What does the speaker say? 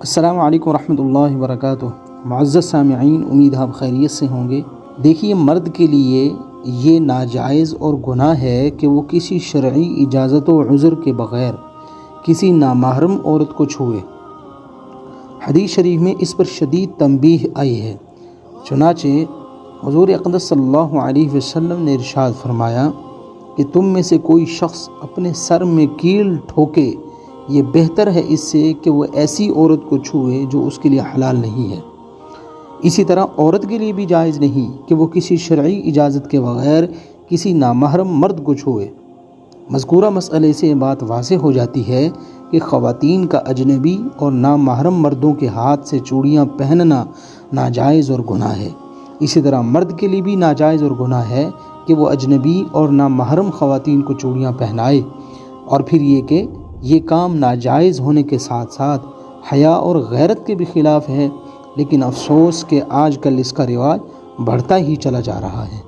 السلام علیکم ورحمۃ اللہ وبرکاتہ۔ معزز سامعین، امید آپ خیریت سے ہوں گے۔ دیکھیے، مرد کے لیے یہ ناجائز اور گناہ ہے کہ وہ کسی شرعی اجازت و عذر کے بغیر کسی نامحرم عورت کو چھوئے۔ حدیث شریف میں اس پر شدید تنبیہ آئی ہے۔ چنانچہ حضور اقدس صلی اللہ علیہ وسلم نے ارشاد فرمایا کہ تم میں سے کوئی شخص اپنے سر میں کیل ٹھوکے، یہ بہتر ہے اس سے کہ وہ ایسی عورت کو چھوئے جو اس کے لیے حلال نہیں ہے۔ اسی طرح عورت کے لیے بھی جائز نہیں کہ وہ کسی شرعی اجازت کے بغیر کسی نامحرم مرد کو چھوئے۔ مذکورہ مسئلے سے یہ بات واضح ہو جاتی ہے کہ خواتین کا اجنبی اور نامحرم مردوں کے ہاتھ سے چوڑیاں پہننا ناجائز اور گناہ ہے۔ اسی طرح مرد کے لیے بھی ناجائز اور گناہ ہے کہ وہ اجنبی اور نامحرم خواتین کو چوڑیاں پہنائے، اور پھر یہ کہ یہ کام ناجائز ہونے کے ساتھ ساتھ حیا اور غیرت کے بھی خلاف ہے، لیکن افسوس کہ آج کل اس کا رواج بڑھتا ہی چلا جا رہا ہے۔